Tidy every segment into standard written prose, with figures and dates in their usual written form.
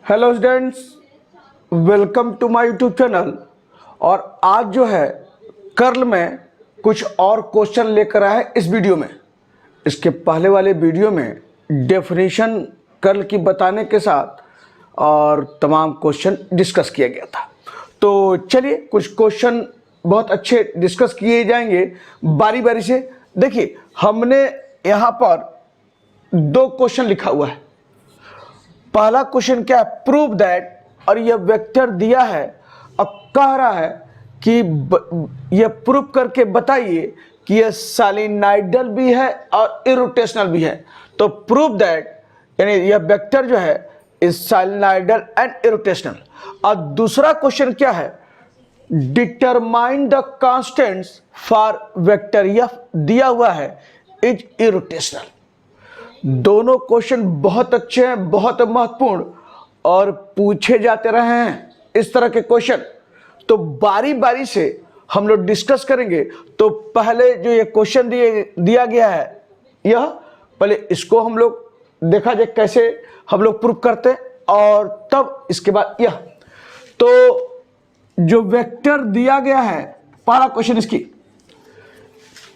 Hello students, welcome to my YouTube channel. और आज जो है कर्ल में कुछ और क्वेश्चन लेकर आए हैं इस वीडियो में। इसके पहले वाले वीडियो में डेफिनेशन कर्ल की बताने के साथ और तमाम क्वेश्चन डिस्कस किया गया था। तो चलिए कुछ क्वेश्चन बहुत अच्छे डिस्कस किए जाएंगे बारी बारी से। देखिए, हमने यहाँ पर दो क्वेश्चन लिखा हुआ है। पहला क्वेश्चन क्या है, प्रूव दैट, और यह वेक्टर दिया है और कह रहा है कि यह प्रूव करके बताइए कि यह साइनोइडल भी है और इरोटेशनल भी है। तो प्रूव दैट यानी यह वेक्टर जो है इज साइनोइडल एंड इरोटेशनल। और दूसरा क्वेश्चन क्या है, determine the constants for vector F दिया हुआ है इज इरोटेशनल। दोनों क्वेश्चन बहुत अच्छे हैं, बहुत महत्वपूर्ण और पूछे जाते रहे हैं इस तरह के क्वेश्चन। तो बारी बारी से हम लोग डिस्कस करेंगे। तो पहले जो ये क्वेश्चन दिया गया है, यह पहले इसको हम लोग देखा जाए कैसे हम लोग प्रूव करते हैं, और तब इसके बाद यह। तो जो वेक्टर दिया गया है, पहला क्वेश्चन इसकी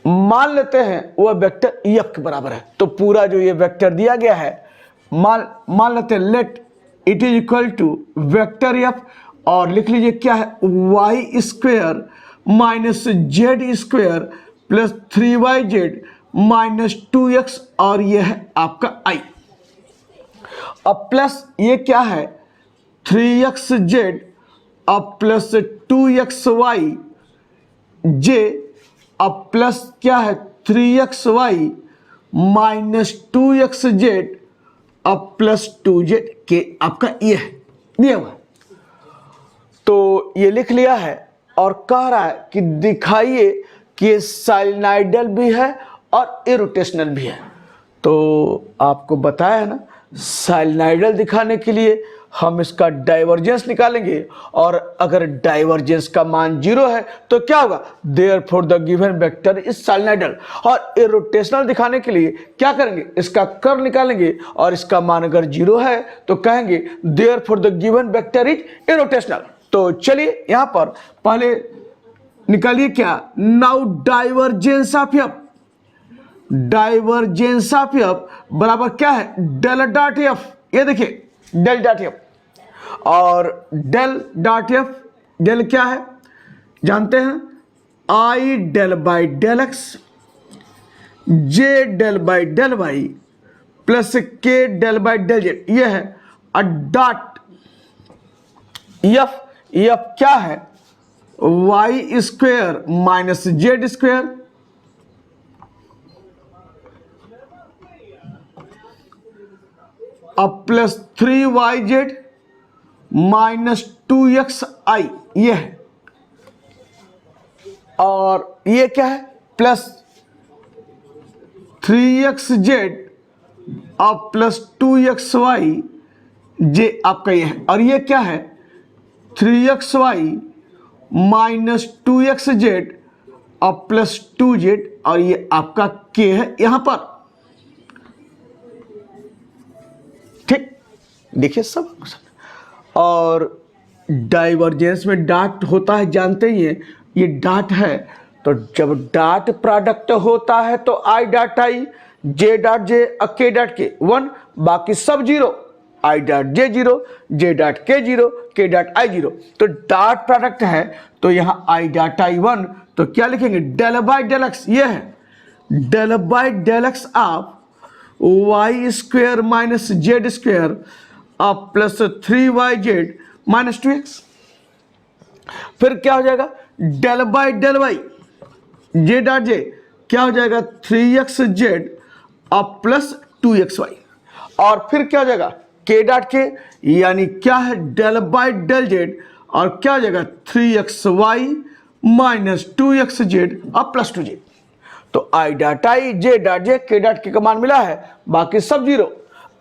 मान लेते हैं वह वेक्टर एफ के बराबर है। तो पूरा जो ये वेक्टर दिया गया है मान लेते हैं let it is equal to vector F, और लिख लीजिए क्या है, y square minus z square plus 3yz minus 2x, और यह है आपका आई। अब प्लस ये क्या है 3xz अब प्लस 2xy j, अब प्लस क्या है 3xy माइनस 2xz अब प्लस 2z के आपका ये है दिया हुआ। तो ये लिख लिया है और कह रहा है कि दिखाइए कि साइनोइडल भी है और इरोटेशनल भी है। तो आपको बताया है ना, साइनोइडल दिखाने के लिए हम इसका डाइवर्जेंस निकालेंगे, और अगर डाइवर्जेंस का मान 0 है तो क्या होगा, therefore the given vector is solenoidal. और इरोटेशनल दिखाने के लिए क्या करेंगे, इसका कर्ल निकालेंगे, और इसका मान अगर 0 है तो कहेंगे therefore the given vector is irrotational. तो चलिए यहां पर पहले निकालिए क्या, now divergence of F, divergence of F बराबर क्या है डेल डॉट एफ। ये देखिए डेल डॉट एफ, और डेल डॉट एफ, डेल क्या है जानते हैं, i del by del x j del by del y plus k del by del z, ये है। और डॉट एफ, एफ क्या है y square minus z square अब प्लस 3yz माइनस 2xi, ये है। और ये क्या है प्लस 3xz अब प्लस 2xy जे आपका ये है। और ये क्या है 3xy माइनस 2xz अब प्लस 2z, और ये आपका k है यहां पर। ठीक, देखिए सब। और डाइवर्जेंस में डॉट होता है, जानते ही हैं, ये डॉट है। तो जब डॉट प्रोडक्ट होता है तो I dot I, J dot जे, के डॉट के 1, बाकी सब 0, I dot J 0, J dot के 0, के डॉट आई 0। तो डॉट प्रोडक्ट है तो यहां आई डॉट आई 1, तो क्या लिखेंगे डेल बाई डेल एक्स, ये है del by del x of y square minus z square अब प्लस 3yz माइनस 2x। फिर क्या हो जाएगा del by del y j dot j, क्या हो जाएगा 3xz अब प्लस 2xy। और फिर क्या हो जाएगा के डॉट के, यानी क्या है डेल बाई डेल जेड, और क्या हो जाएगा 3xy माइनस 2xz अब प्लस 2z। तो I dot I, J dot जे, के डॉट के का मान मिला है, बाकी सब 0।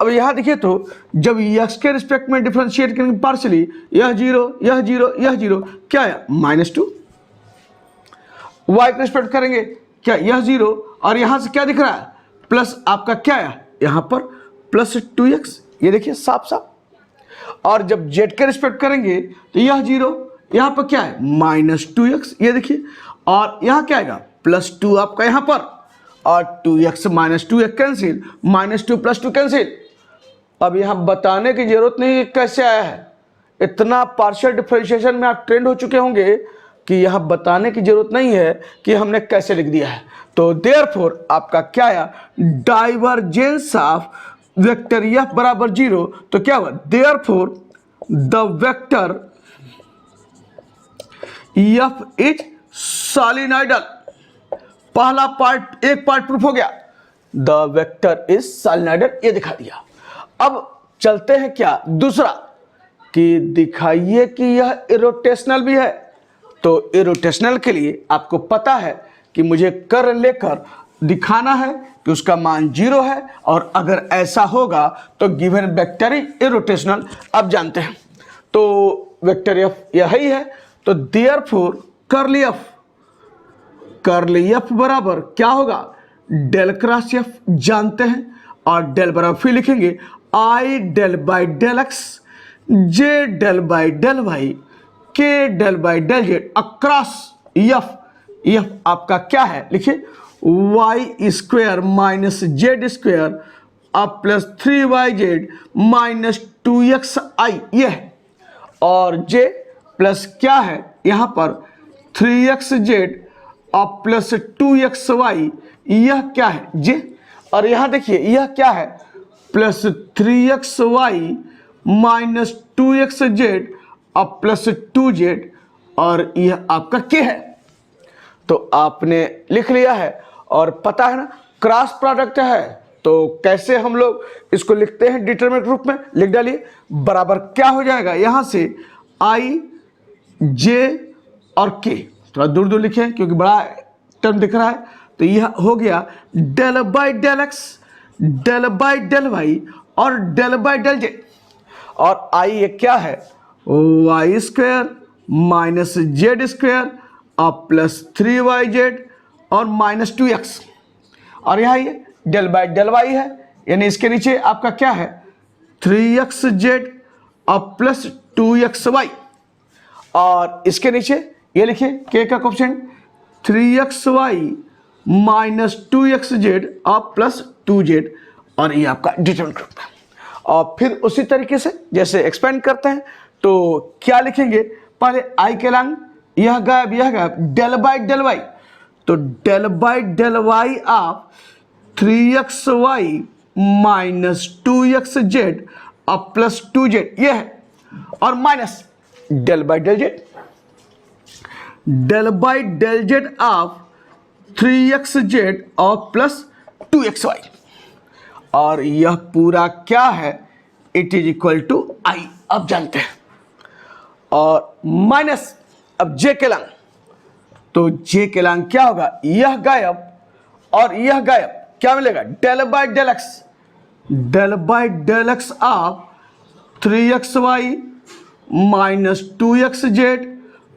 अब यहां देखिए तो जब x के रिस्पेक्ट में डिफरेंशिएट करेंगे पार्शियली, यह 0, यह 0, यह 0, क्या है -2। y के रिस्पेक्ट करेंगे क्या, यह 0, और यहां से क्या दिख रहा है प्लस आपका क्या है यहां पर प्लस 2x, ये देखिए साफ साफ। और जब z के रिस्पेक्ट करेंगे तो यह 0, यहाँ पर क्या है -2x, ये देखिए, और यहाँ क्या आएगा +2 आपका यहाँ पर, और 2x -2 कैंसिल, -2 + 2 कैंसिल। अब यहाँ बताने की जरूरत नहीं कैसे आया है, इतना पार्शियल डिफरेंशिएशन में आप ट्रेंड हो चुके होंगे कि यहाँ बताने की जरूरत नहीं है कि हमने कैसे लिख दिया है। तो देयरफॉर आपका क्या आया, डाइवर्जेंस ऑफ वेक्टर f बराबर 0। तो क्या हुआ, therefore the vector f is solenoidal. पहला पार्ट, एक पार्ट प्रूफ हो गया, द वेक्टर इज सॉलिनॉइडल, ये दिखा दिया। अब चलते हैं क्या दूसरा, कि दिखाइए कि यह इरोटेशनल भी है। तो इरोटेशनल के लिए आपको पता है कि मुझे कर्ल लेकर दिखाना है कि उसका मान 0 है, और अगर ऐसा होगा तो गिवन वेक्टर इज इरोटेशनल। अब जानते हैं, तो वेक्टर f यही है, तो देयरफॉर कर्ल f बराबर क्या होगा, डेल क्रॉस f जानते हैं, और डेल बराबर फिर लिखेंगे i del by del x, j del by del y, k del by del z across f आपका क्या है, लिखिए y square minus z square अब प्लस 3yz माइनस 2xi, ये है, और j प्लस क्या है यहाँ पर 3xz अब प्लस 2xy, यह क्या है j, और यहाँ देखिए यह क्या है प्लस 3xy माइनस 2xz अब प्लस 2z, और यह आपका k है। तो आपने लिख लिया है, और पता है ना क्रॉस प्रोडक्ट है, तो कैसे हम लोग इसको लिखते हैं डिटरमिनेंट रूप में, लिख डालिए, बराबर क्या हो जाएगा यहाँ से i j और k, थोड़ा दूर दूर लिखें क्योंकि बड़ा टर्म दिख रहा है। तो यह हो गया del by del x, del by del y और डेल बाई डेल z, और i ये क्या है y square minus z square अब प्लस 3yz और माइनस 2x, और यहाँ ये डेल बाई डेल y है, यानी इसके नीचे आपका क्या है 3xz अब प्लस 2xy, और इसके नीचे ये लिखिए k का कोएफिशिएंट 3xy माइनस 2xz अब प्लस 2z, और ये आपका डिटरमिनेंट रूप है। और फिर उसी तरीके से जैसे एक्सपेंड करते हैं तो क्या लिखेंगे, पहले i के लंग यह गायब डेल बाई डेल y, तो डेल बाई डेल y आप 3xy माइनस 2xz अब प्लस 2z, ये है, और minus del by del z, del by del z आप 3xz और प्लस 2xy, और यह पूरा क्या है it is equal to i, अब जानते हैं, और माइनस अब j के लंग, तो j के लंग क्या होगा, यह गायब और यह गायब, क्या मिलेगा del by del x, del by del x आप 3xy माइनस 2xz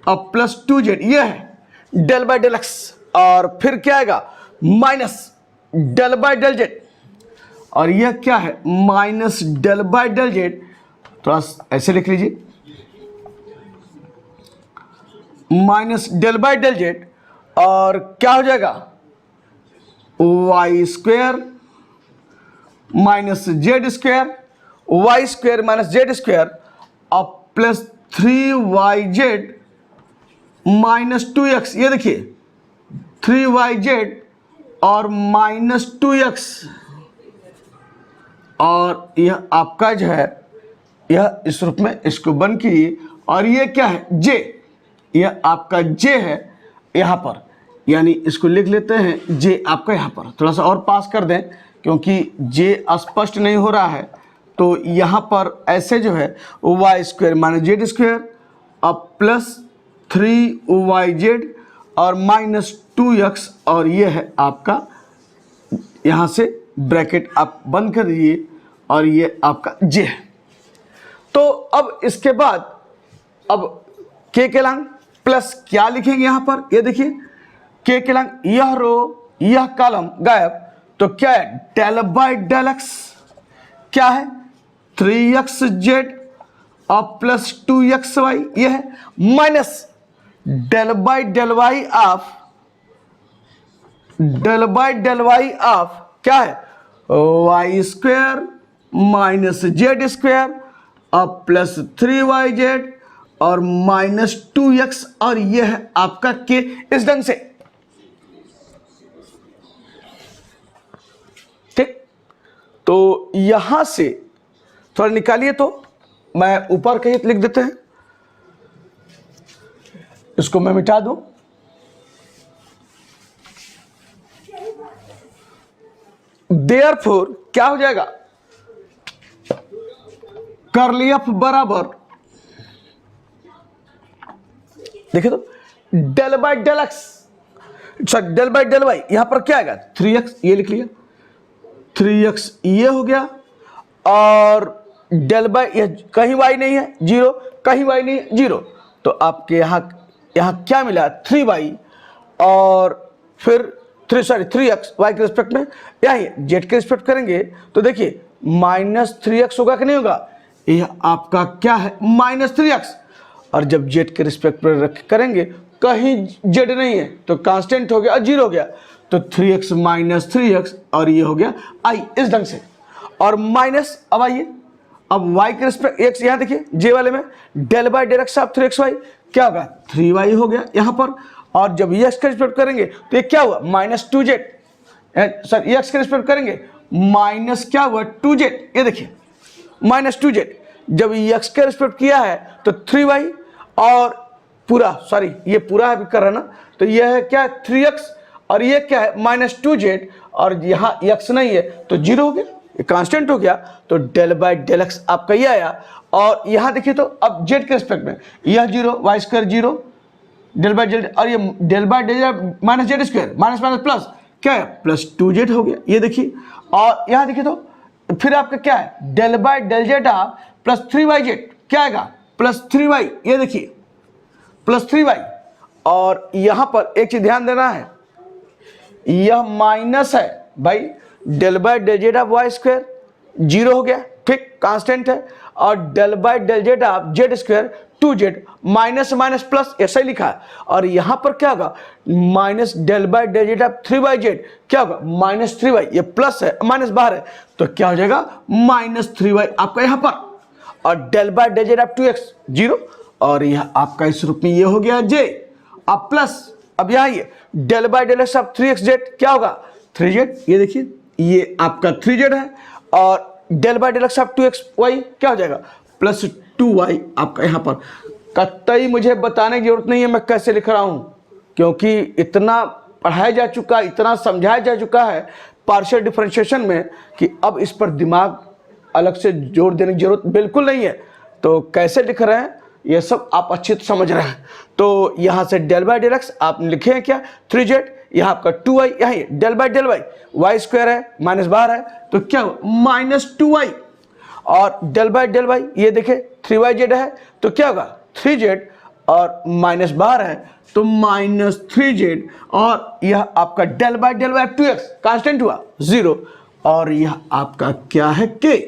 अब प्लस 2z, ये है डेल बाई डेल x, और फिर क्या आएगा minus del by del z, और यह क्या है minus del by del z, थोड़ा ऐसे लिख लीजिए minus del by del z, और क्या हो जाएगा y square minus z square, y square minus z square अब प्लस 3yz माइनस 2x, ये देखिए 3yz और माइनस 2x, और यह आपका जो है यह इस रूप में इसको बंद कीजिए, और ये क्या है j, यह आपका j है यहाँ पर, यानी इसको लिख लेते हैं j आपका यहाँ पर, थोड़ा सा और पास कर दें क्योंकि j स्पष्ट नहीं हो रहा है, तो यहाँ पर ऐसे जो है y square minus z square अब प्लस 3yz और माइनस 2x, और ये है आपका, यहाँ से ब्रैकेट आप बंद कर दीजिए, और ये आपका j है। तो अब इसके बाद अब k के लंग प्लस क्या लिखेंगे यहाँ पर, ये देखिए k के लंग यह रो यह कॉलम गायब, तो क्या है डेल बाई डेल x, क्या है 3xz और प्लस 2xy ये है, minus del by del y of क्या है, y square minus z square और प्लस 3yz और माइनस 2x और ये है आपका के। इस ढंग से, ठीक। तो यहां से थोड़ा निकालिए, तो मैं ऊपर कहीं लिख देते हैं, इसको मैं मिटा दूं। देयरफॉर क्या हो जाएगा, कर्ली एफ बराबर, देखिए तो del by del x, sorry del by del y, यहां पर क्या आएगा 3x, ये लिख लिया 3x ये हो गया, और डेल बाई कहीं y नहीं है 0, कहीं y नहीं है 0, तो आपके यहां क्या मिला 3y और फिर 3x y के रिस्पेक्ट में, यही z के रिस्पेक्ट करेंगे तो देखिए माइनस 3x होगा कि नहीं होगा, यह आपका क्या है माइनस 3x, और जब z के रिस्पेक्ट पर करेंगे कहीं z नहीं है तो कांस्टेंट हो गया और 0 हो गया, तो 3x माइनस 3x और ये हो गया i, इस ढंग से। और माइनस अब आइए, अब y के रिस्पेक्ट x, यहां देखिए j वाले में del by del x of 3xy क्या होगा 3y हो गया यहां पर, और जब ये x के रिस्पेक्ट करेंगे तो ये क्या हुआ माइनस 2z, सर ये x के रिस्पेक्ट करेंगे माइनस क्या हुआ 2z, ये देखिए माइनस 2z, जब ये x के रिस्पेक्ट किया है तो 3y और पूरा, सॉरी ये पूरा भी कर रहा है ना, तो ये है क्या 3x और ये क्या है माइनस 2z, और यहाँ x नहीं है तो 0 हो गया, ये कांस्टेंट हो गया, तो डेल बाई डेल एक्स आपका ये आया। और यहाँ देखिए तो अब z के रिस्पेक्ट में यह 0, y square 0, del by del, और ये del by del minus z square minus minus plus क्या है प्लस 2z हो गया, ये देखिए। और यहाँ देखिए तो फिर आपका क्या है डेल बाई डेल जेड आप प्लस 3yz क्या आएगा प्लस 3y, ये देखिए प्लस 3y, और यहां पर एक चीज ध्यान देना है, यह माइनस है भाई, del by del z of y square 0 हो गया, ठीक कांस्टेंट है, और del by del z of z square 2z minus minus plus ऐसा ही लिखा है, और यहां पर क्या होगा minus del by del z of 3yz क्या होगा माइनस 3y, ये प्लस है माइनस बाहर है तो क्या हो जाएगा माइनस 3y आपका यहां पर, और del by del z of 2x 0, और यह आपका इस रूप में ये हो गया j, अब प्लस अब यहाँ ये del by del x of 3xz क्या होगा 3z, ये देखिए ये आपका 3z है, और del by del x of 2xy क्या हो जाएगा प्लस 2y आपका यहाँ पर। कतई मुझे बताने की जरूरत नहीं है मैं कैसे लिख रहा हूँ, क्योंकि इतना पढ़ाया जा चुका, इतना समझाया जा चुका है पार्शियल डिफरेंशिएशन में कि अब इस पर दिमाग अलग से जोर देने की जरूरत बिल्कुल नहीं है। तो कैसे लिख रहे हैं ये सब आप अच्छे से समझ रहे हैं। तो यहाँ से डेल बाई डेल एक्स आप लिखे हैं क्या 3z, यहाँ आपका 2y, यहाँ del by del y, y square है माइनस बाहर है तो क्या माइनस 2y, और डेल बाई डेल वाई ये देखे 3yz है तो क्या होगा 3z, और माइनस बाहर है तो माइनस 3z, और यह आपका del by del y 2x constant हुआ 0, और यह आपका क्या है k।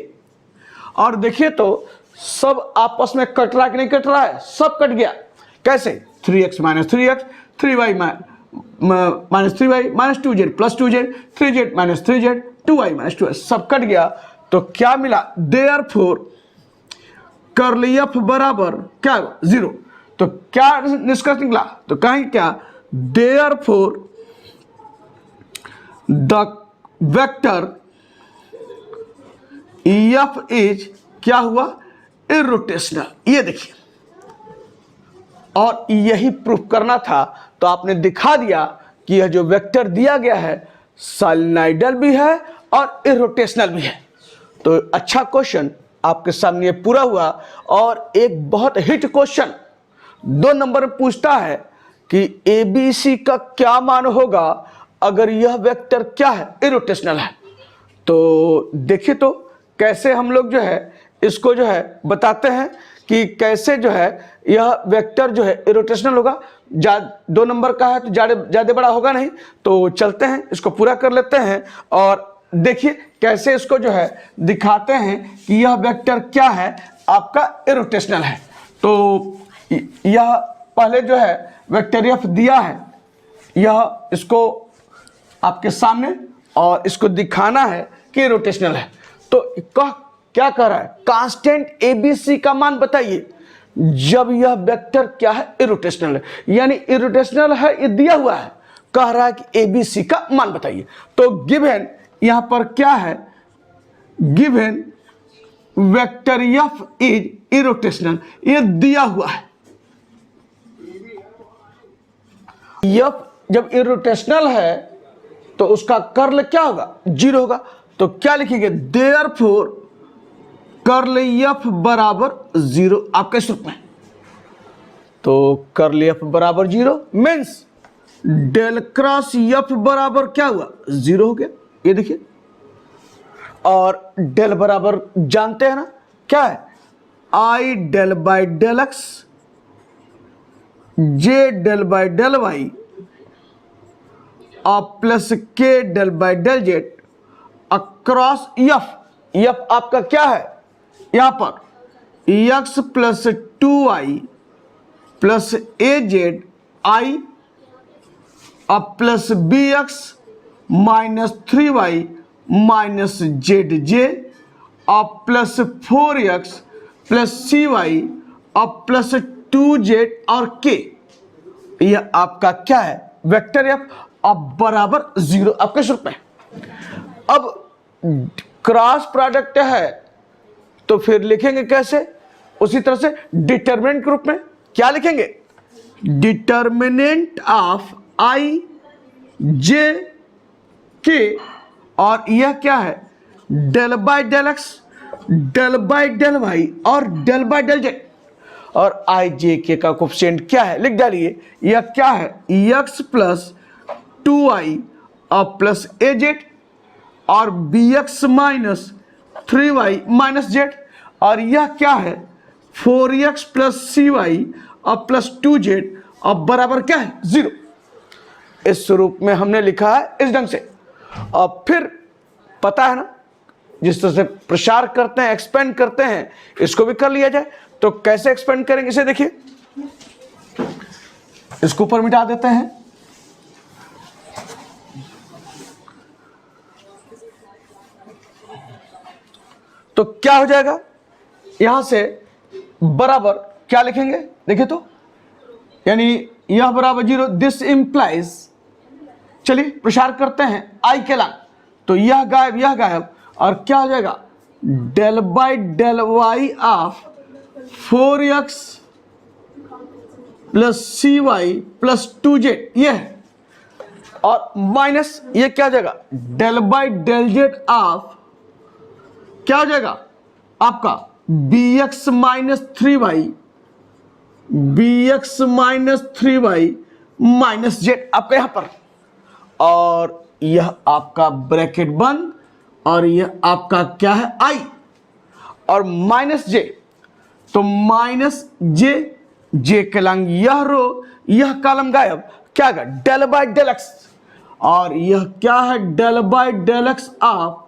और देखिए तो सब आपस में कट रहा है कि नहीं कट रहा है, सब कट गया, कैसे 3x minus 3x, 3y minus 3y minus 2z plus 2z, 3z minus 3z, 2y minus 2y, सब कट गया, तो क्या मिला देयरफॉर कर्ली एफ बराबर क्या 0, तो क्या निष्कर्ष निकला, तो कहेंगे क्या therefore the vector F is क्या हुआ इरोटेशनल, ये देखिए, और यही प्रूफ करना था तो आपने दिखा दिया कि यह जो वेक्टर दिया गया है साइनोइडल भी है और इरोटेशनल भी है। तो अच्छा क्वेश्चन आपके सामने पूरा हुआ। और एक बहुत हिट क्वेश्चन 2 नंबर में पूछता है कि ABC का क्या मान होगा अगर यह वेक्टर क्या है इरोटेशनल है। तो देखिए तो कैसे हम लोग जो है इसको जो है बताते हैं कि कैसे जो है यह वेक्टर जो है इरोटेशनल होगा। 2 नंबर का है तो ज़्यादा बड़ा होगा नहीं, तो चलते हैं इसको पूरा कर लेते हैं और देखिए कैसे इसको जो है दिखाते हैं कि यह वेक्टर क्या है आपका इरोटेशनल है। तो यह पहले जो है वेक्टर एफ दिया है, यह इसको आपके सामने और इसको दिखाना है कि रोटेशनल है। तो क्या कह रहा है, कांस्टेंट एबीसी का मान बताइए जब यह वेक्टर क्या है, इरोटेशनल है। यानी इरोटेशनल है, ये दिया हुआ है, कह रहा है कि एबीसी का मान बताइए। तो गिवन यहां पर क्या है, given vector F is irrotational, ये दिया हुआ है। एफ जब इरोटेशनल है तो उसका कर्ल क्या होगा, 0 होगा। तो क्या लिखेंगे, देयरफॉर कर्ल एफ बराबर 0 आपके इस रूप में। तो कर्ल एफ बराबर 0 मीन्स डेल क्रॉस एफ बराबर क्या हुआ, 0 हो गया। ये देखिए, और डेल बराबर जानते हैं ना क्या है, i del by del x j del by del y plus k del by del z across F. F आपका क्या है, यहां पर x plus 2i plus a z i plus b x minus 3y minus z j plus 4x plus c y plus 2z और k। यह आपका क्या है, वेक्टर एफ अब बराबर 0 आपके रूप में। अब क्रॉस प्रोडक्ट है तो फिर लिखेंगे कैसे, उसी तरह से डिटरमिनेंट के रूप में क्या लिखेंगे, डिटरमिनेंट ऑफ आई जे के, और यह क्या है, del by del x del by del y और डेल बाई डेल जेड। और आई जे के का कोफिशिएंट क्या है, लिख डालिए, यह क्या है, x plus 2i plus a z और b x minus 3y minus z, और यह क्या है, 4x plus c y plus 2z अब बराबर क्या है, 0। इस स्वरूप में हमने लिखा है इस ढंग से। अब फिर पता है ना, जिस तरह से प्रसार करते हैं, एक्सपेंड करते हैं, इसको भी कर लिया जाए। तो कैसे एक्सपेंड करेंगे, इसे देखिए, इसको ऊपर मिटा देते हैं। तो क्या हो जाएगा, यहां से बराबर क्या लिखेंगे, देखिए तो, यानी यह बराबर 0, दिस इंप्लाइज, चलिए प्रसार करते हैं आई के लाइन, तो यह गायब, और क्या हो जाएगा, del by del y of 4x plus c y plus 2z, यह है, और माइनस ये क्या हो जाएगा, del by del z of क्या हो जाएगा आपका bx minus 3y minus Z आपका यहां पर, और यह आपका ब्रैकेट बंद, और यह आपका क्या है, i, और माइनस जे, तो माइनस जे के लंग यह रो, यह कॉलम गायब, क्या होगा, डेल बाई डेल एक्स, और यह क्या है, del by del x of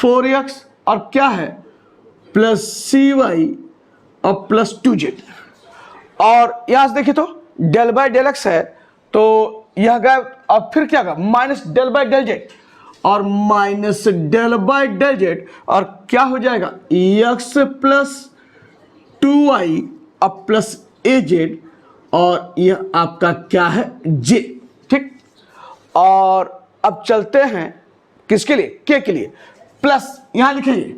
4x और क्या है, प्लस सी वाई और प्लस 2z। और यहां से देखिए तो डेल बाई डेल एक्स है, तो यह गायब, और फिर क्या होगा, minus del by del z, और minus del by del z, और क्या हो जाएगा, एक्स प्लस 2i अब प्लस ए जेड, और यह आपका क्या है, जे, ठीक। और अब चलते हैं किसके लिए, के के लिए, प्लस यहां लिखेंगे,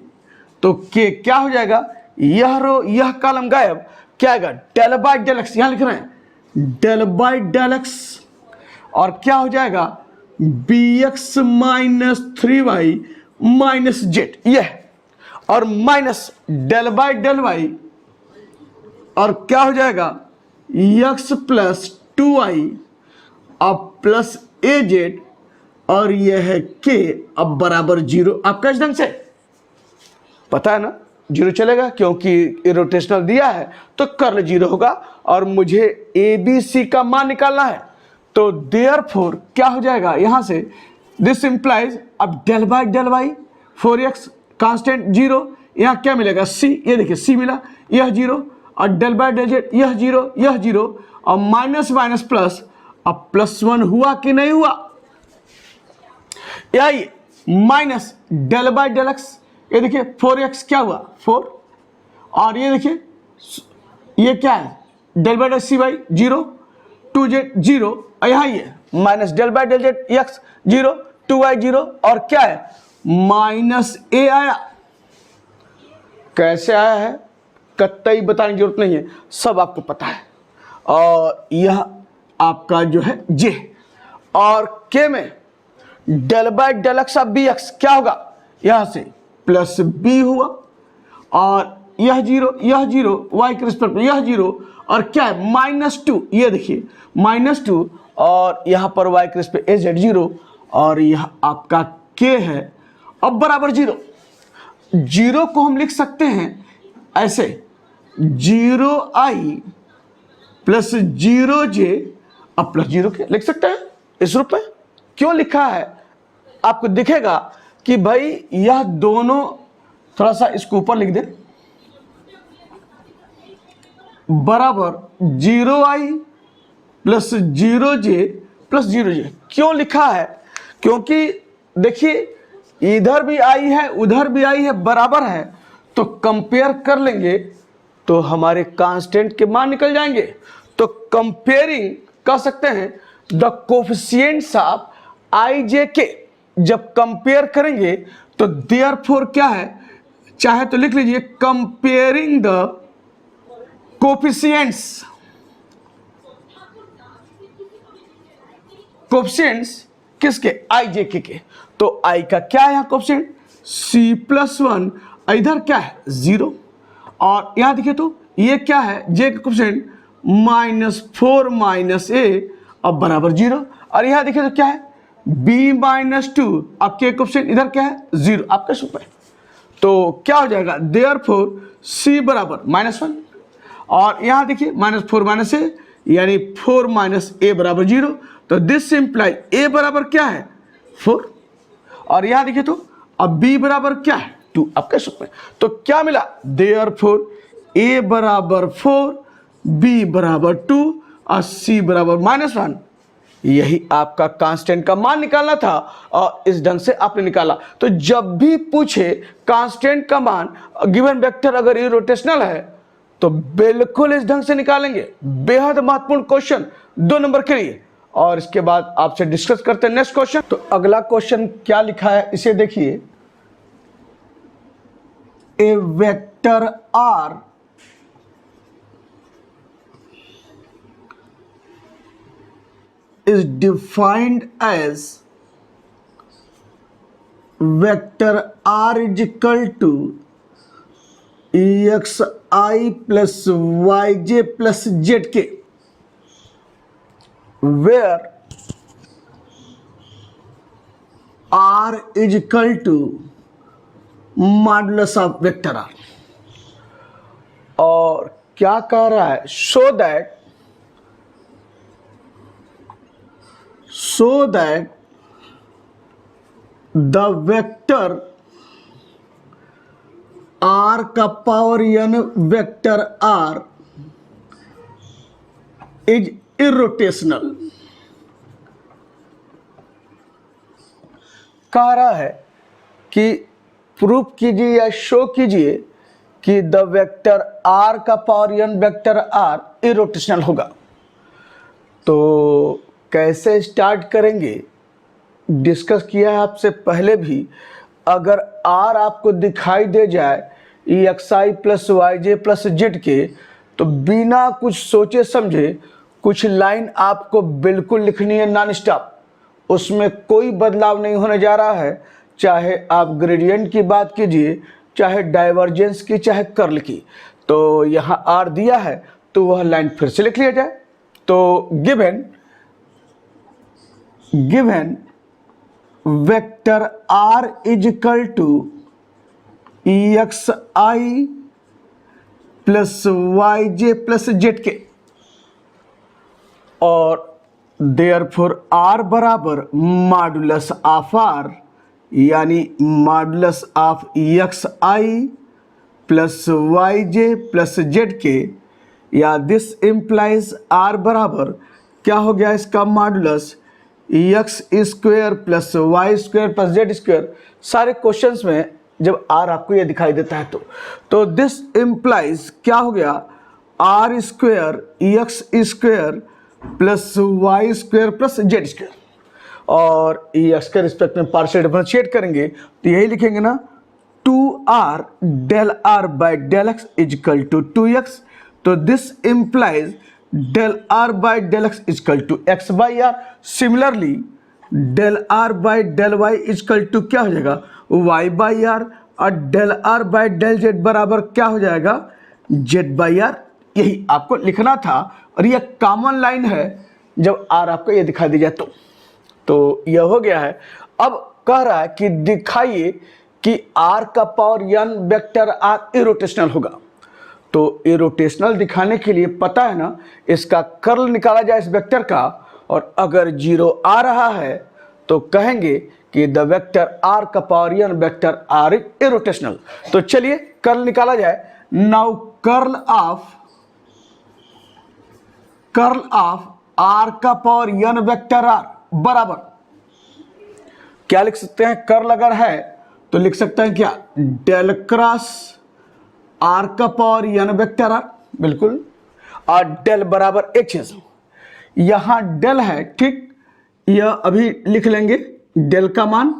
तो के क्या हो जाएगा, यह रो यह कॉलम गायब, क्या आएगा, डेल बाई डेल एक्स, यहां लिख रहे हैं डेल बाई डेल एक्स, और क्या हो जाएगा, b x minus 3y minus z, यह, और minus del by del y, और क्या हो जाएगा, एक्स प्लस 2i अब प्लस ए जेड, और यह है के अब बराबर 0 आपका इस ढंग से। पता है ना, 0 चलेगा क्योंकि रोटेशनल दिया है तो कर्ल 0 होगा, और मुझे ए बी सी का मान निकालना है। तो देयरफॉर क्या हो जाएगा, यहां से दिस इंप्लाइज, अब del by del y 4x constant 0, यहाँ क्या मिलेगा सी, ये देखिए सी मिला, यह जीरो और डेल बाय डेल जेड यह जीरो और माइनस माइनस प्लस, अब +1 हुआ कि नहीं हुआ, यही minus del by del x, ये देखिए 4x क्या हुआ 4, और ये देखिए ये क्या है del by del c by zero, 2z zero, और यहाँ ये minus del by del z x zero, 2y zero, और क्या है -a आया। कैसे आया है कतई बताने की जरूरत नहीं है, सब आपको पता है। और यह आपका जो है जे, और के में del by del x of b x क्या होगा, यहां से प्लस बी हुआ, और यह जीरो वाई के रिस्पेक्ट में यह जीरो, और क्या है -2, ये देखिए -2, और यहां पर वाई के रिस्पेक्ट ए जेड जीरो, और यह आपका के है। अब बराबर जीरो, जीरो को हम लिख सकते हैं ऐसे 0i प्लस 0j अब प्लस जीरो के लिख सकते हैं इस रूप में। क्यों लिखा है आपको दिखेगा कि भाई यह दोनों, थोड़ा सा इसको ऊपर लिख दे, बराबर 0i plus 0j plus 0j। क्यों लिखा है, क्योंकि देखिए इधर भी आई है उधर भी आई है, बराबर है, तो कंपेयर कर लेंगे तो हमारे कांस्टेंट के मान निकल जाएंगे। तो कंपेयरिंग कर सकते हैं the coefficients of I j के, जब कंपेयर करेंगे तो देयरफॉर क्या है, चाहे तो लिख लीजिए कंपेयरिंग द कोफिशिएंट्स किसके, आई जे के। तो आई का क्या है यहाँ कोफिशिएंट c+1, इधर क्या है 0, और यहाँ देखिए तो ये क्या है जे का कोफिशिएंट -4 a, अब बराबर 0, और यहाँ देखिए तो क्या है b-2, अब के कोफिशिएंट इधर क्या है 0, आपका सूत्र है। तो क्या हो जाएगा देयरफॉर c बराबर -1, और यहाँ देखिए -4 a यानी 4 a बराबर 0, तो दिस इंप्लाई a बराबर क्या है 4, और यहाँ देखिए तो अब b बराबर क्या है 2, आपका सूत्र है। तो क्या मिला देयरफॉर a बराबर 4, b बराबर 2 और c बराबर -1। यही आपका कांस्टेंट का मान निकालना था, और इस ढंग से आपने निकाला। तो जब भी पूछे कांस्टेंट का मान गिवन वेक्टर अगर इरोटेशनल है तो बिल्कुल इस ढंग से निकालेंगे। बेहद महत्वपूर्ण क्वेश्चन 2 नंबर के लिए, और इसके बाद आपसे डिस्कस करते हैं नेक्स्ट क्वेश्चन। तो अगला क्वेश्चन क्या लिखा है इसे देखिए, a vector r is defined as vector r is equal to exi plus yj plus zk, where r is equal to modulus of vector r। और क्या कह रहा है, so that the vector r का power n vector r is irrotational। कह रहा है कि प्रूफ कीजिए या शो कीजिए कि द वेक्टर r का power n vector r irrotational होगा। तो कैसे स्टार्ट करेंगे, डिस्कस किया है आपसे पहले भी। अगर r आपको दिखाई दे जाए exi plus yj plus z के, तो बिना कुछ सोचे समझे कुछ लाइन आपको बिल्कुल लिखनी है नॉन स्टॉप, उसमें कोई बदलाव नहीं होने जा रहा है। चाहे आप ग्रेडियंट की बात कीजिए, चाहे डाइवर्जेंस की, चाहे कर्ल की। तो यहाँ r दिया है तो वह लाइन फिर से लिख लिया जाए। तो given vector r is equal to exi plus yj plus z k, और देयरफॉर r बराबर मॉडुलस ऑफ r यानी modulus of exi plus y j plus z k, या दिस इम्प्लाइज आर बराबर क्या हो गया इसका modulus x square plus y square plus z square. सारे क्वेश्चंस में जब आर आपको ये दिखाई देता है तो दिस इम्प्लाइज क्या हो गया r square x square plus y square plus z square, और एक्स के रिस्पेक्ट में पार्शियल डिफरेंशिएट करेंगे तो यही लिखेंगे ना 2r del r by del x is equal to 2x। तो this implies del r by del x is equal to x by r। Similarly del r by del y is equal to क्या हो जाएगा y by r, और del r by del z बराबर क्या हो जाएगा z by r। यही आपको लिखना था, और यह कॉमन लाइन है जब r आपको ये दिखा दी जाए तो यह हो गया है। अब कह रहा है कि दिखाइए कि r का power n vector r irrotational होगा। तो इरोटेशनल दिखाने के लिए पता है ना, इसका कर्ल निकाला जाए इस वेक्टर का, और अगर 0 आ रहा है तो कहेंगे कि द वेक्टर r का power n vector r irrotational. तो चलिए कर्ल निकाला जाए। नाउ कर्ल ऑफ r का पावर n वेक्टर r बराबर क्या लिख सकते हैं, कर्ल अगर है तो लिख सकते हैं क्या डेल क्रॉस r का पावर n वेक्टर r, बिल्कुल। और डेल बराबर एक चीज यहां डेल है, ठीक, यह अभी लिख लेंगे डेल का मान।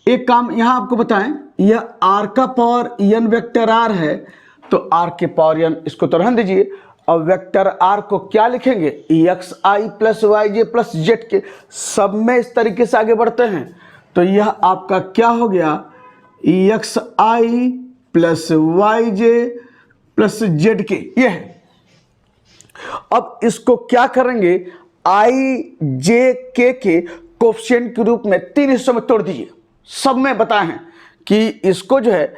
एक काम यहां आपको बताएं, यह r का पावर n वेक्टर r है तो r के पावर n इसको तो रहने दीजिए। अब वेक्टर r को क्या लिखेंगे एक्स आई plus y j plus z के, सब में इस तरीके से आगे बढ़ते हैं। तो यह आपका क्या हो गया एक्स आई plus y j plus z के, यह है। अब इसको क्या करेंगे आई जे के कोफिशिएंट के रूप में 3 हिस्सों में तोड़ दीजिए। सब में बताए हैं कि इसको जो है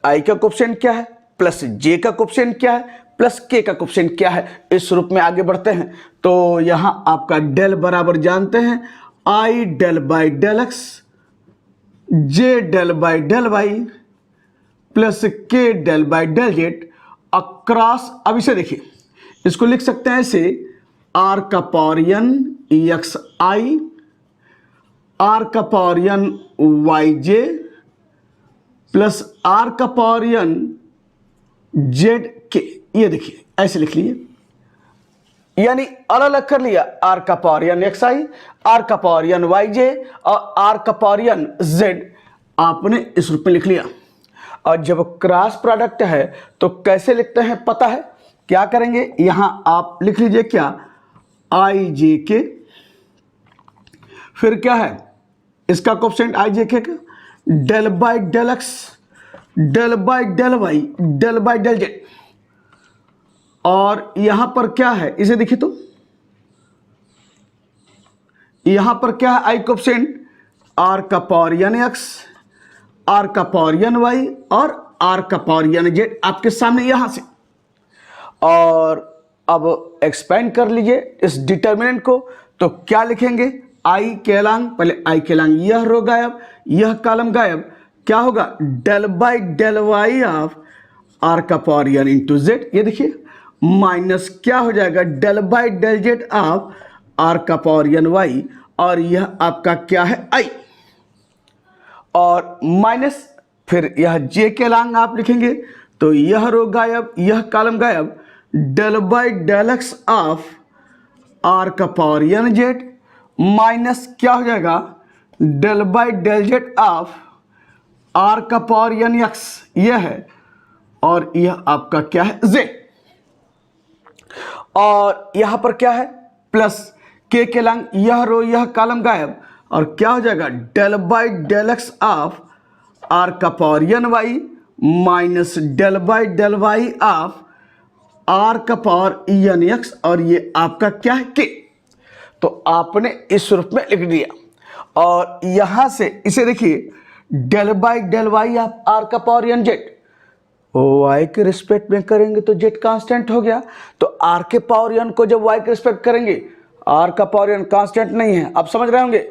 आई का कोफिशिएंट क्या है प्लस जे का कोफिशिएंट क्या है प्लस के का कोफिशिएंट क्या है, इस रूप में आगे बढ़ते हैं। तो यहां आपका डेल बराबर जानते हैं i del by del x, j del by del y plus k del by del z across. अब इसे देखिए, इसको लिख सकते हैं ऐसे आर का power n x i, r का power n y j plus r का पावर n जेड के। ये देखिए ऐसे लिख लिए, यानी अलग अलग कर लिया आर का power n x i, r का पावर n वाई जे और आर का पावर n जेड, आपने इस रूप में लिख लिया। और जब क्रॉस प्रोडक्ट है तो कैसे लिखते हैं पता है, क्या करेंगे यहां आप लिख लीजिए क्या आई जे के, फिर क्या है इसका कोफिशिएंट आई जे के का del by del x del by del y del by del z, और यहां पर क्या है इसे देखिए तो यहां पर क्या है आई कोफिशिएंट आर का पावर n एक्स, आर का पावर n वाई और आर का पावर n जेड आपके सामने यहां से। और अब एक्सपेंड कर लीजिए इस डिटर्मिनेंट को, तो क्या लिखेंगे आई के लांग, पहले आई के लांग यह रो गायब यह कॉलम गायब, क्या होगा del by del y of r का पावर n इंटू जेड, ये देखिए माइनस क्या हो जाएगा del by del z of r का पावर n वाई, और यह आपका क्या है आई, और माइनस फिर यह जे के लांग आप लिखेंगे तो यह रो गायब यह कॉलम गायब, del by del x of r का पावर n जेड माइनस क्या हो जाएगा del by del z of r का पावर n एक्स, यह है, और यह आपका क्या है जेड, और यहां पर क्या है प्लस के लांग यह रो यह कॉलम गायब, और क्या हो जाएगा del by del x of r का power n y minus del by del y of r का पावर n एक्स, और ये आपका क्या है के। तो आपने इस रूप में लिख दिया, और यहां से इसे देखिए del by del y of r का पावर n जेड, वाई के रिस्पेक्ट में करेंगे तो जेड कांस्टेंट हो गया, तो आर के पावर n को जब वाई के रिस्पेक्ट करेंगे, आर का पावर n कांस्टेंट नहीं है, आप समझ रहे होंगे